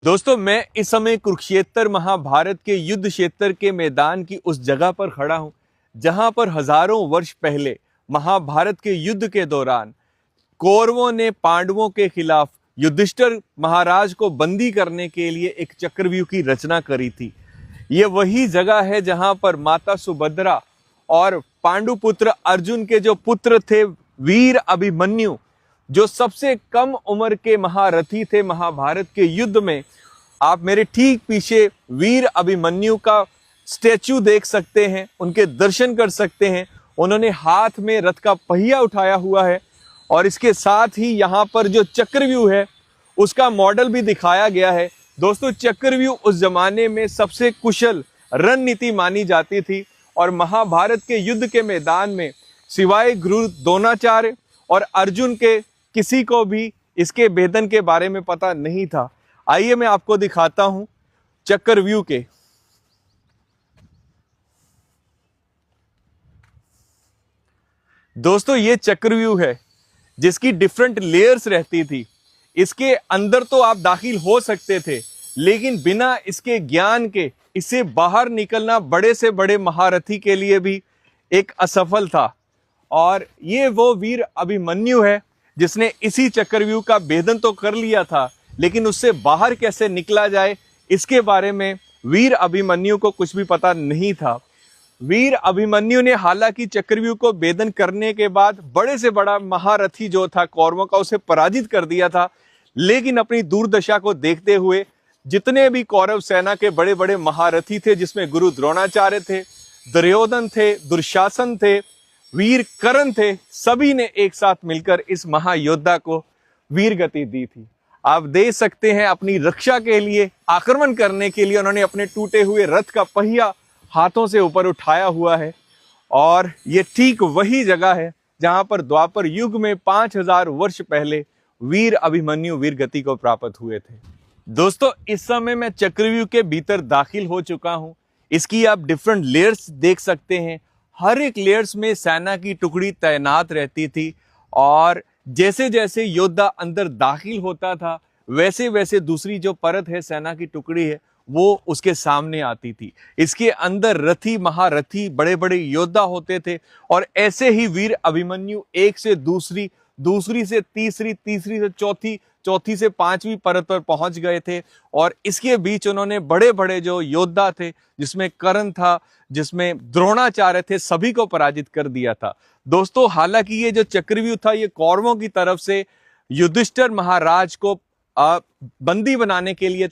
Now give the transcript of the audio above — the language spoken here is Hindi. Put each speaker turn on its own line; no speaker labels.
दोस्तों, मैं इस समय कुरुक्षेत्र महाभारत के युद्ध क्षेत्र के मैदान की उस जगह पर खड़ा हूं जहां पर हजारों वर्ष पहले महाभारत के युद्ध के दौरान कौरवों ने पांडवों के खिलाफ युधिष्ठिर महाराज को बंदी करने के लिए एक चक्रव्यूह की रचना करी थी। ये वही जगह है जहां पर माता सुभद्रा और पांडुपुत्र अर्जुन के जो पुत्र थे वीर अभिमन्यु, जो सबसे कम उम्र के महारथी थे महाभारत के युद्ध में। आप मेरे ठीक पीछे वीर अभिमन्यु का स्टैचू देख सकते हैं, उनके दर्शन कर सकते हैं। उन्होंने हाथ में रथ का पहिया उठाया हुआ है और इसके साथ ही यहाँ पर जो चक्रव्यूह है उसका मॉडल भी दिखाया गया है। दोस्तों, चक्रव्यूह उस जमाने में सबसे कुशल रणनीति मानी जाती थी और महाभारत के युद्ध के मैदान में सिवाय गुरु द्रोणाचार्य और अर्जुन के किसी को भी इसके भेदन के बारे में पता नहीं था। आइए मैं आपको दिखाता हूं चक्रव्यूह के। दोस्तों, ये चक्रव्यूह है जिसकी डिफरेंट लेयर्स रहती थी। इसके अंदर तो आप दाखिल हो सकते थे, लेकिन बिना इसके ज्ञान के इससे बाहर निकलना बड़े से बड़े महारथी के लिए भी एक असफल था। और ये वो वीर अभिमन्यु है जिसने इसी चक्रव्यूह का भेदन तो कर लिया था, लेकिन उससे बाहर कैसे निकला जाए इसके बारे में वीर अभिमन्यु को कुछ भी पता नहीं था। वीर अभिमन्यु ने हालांकि चक्रव्यूह को भेदन करने के बाद बड़े से बड़ा महारथी जो था कौरवों का, उसे पराजित कर दिया था। लेकिन अपनी दुर्दशा को देखते हुए जितने भी कौरव सेना के बड़े बड़े महारथी थे, जिसमें गुरु द्रोणाचार्य थे, दुर्योधन थे, दुशासन थे, वीर कर्ण थे, सभी ने एक साथ मिलकर इस महायोद्धा को वीर गति दी थी। आप देख सकते हैं, अपनी रक्षा के लिए, आक्रमण करने के लिए उन्होंने अपने टूटे हुए रथ का पहिया हाथों से ऊपर उठाया हुआ है। और ये ठीक वही जगह है जहां पर द्वापर युग में 5000 वर्ष पहले वीर अभिमन्यु वीर गति को प्राप्त हुए थे। दोस्तों, इस समय मैं चक्रव्यूह के भीतर दाखिल हो चुका हूं। इसकी आप डिफरेंट लेयर्स देख सकते हैं। हर एक लेयर्स में सेना की टुकड़ी तैनात रहती थी और जैसे जैसे योद्धा अंदर दाखिल होता था वैसे वैसे दूसरी जो परत है, सेना की टुकड़ी है, वो उसके सामने आती थी। इसके अंदर रथी महारथी बड़े बड़े योद्धा होते थे और ऐसे ही वीर अभिमन्यु एक से दूसरी, दूसरी से तीसरी, तीसरी से चौथी, चौथी से पांचवी परत पर पहुंच गए थे। और इसके बीच उन्होंने बड़े बड़े जो योद्धा थे, जिसमें कर्ण था, जिसमें द्रोणाचार्य थे, सभी को पराजित कर दिया था। दोस्तों, हालांकि ये जो चक्रव्यूह था ये कौरवों की तरफ से युधिष्ठिर महाराज को बंदी बनाने के लिए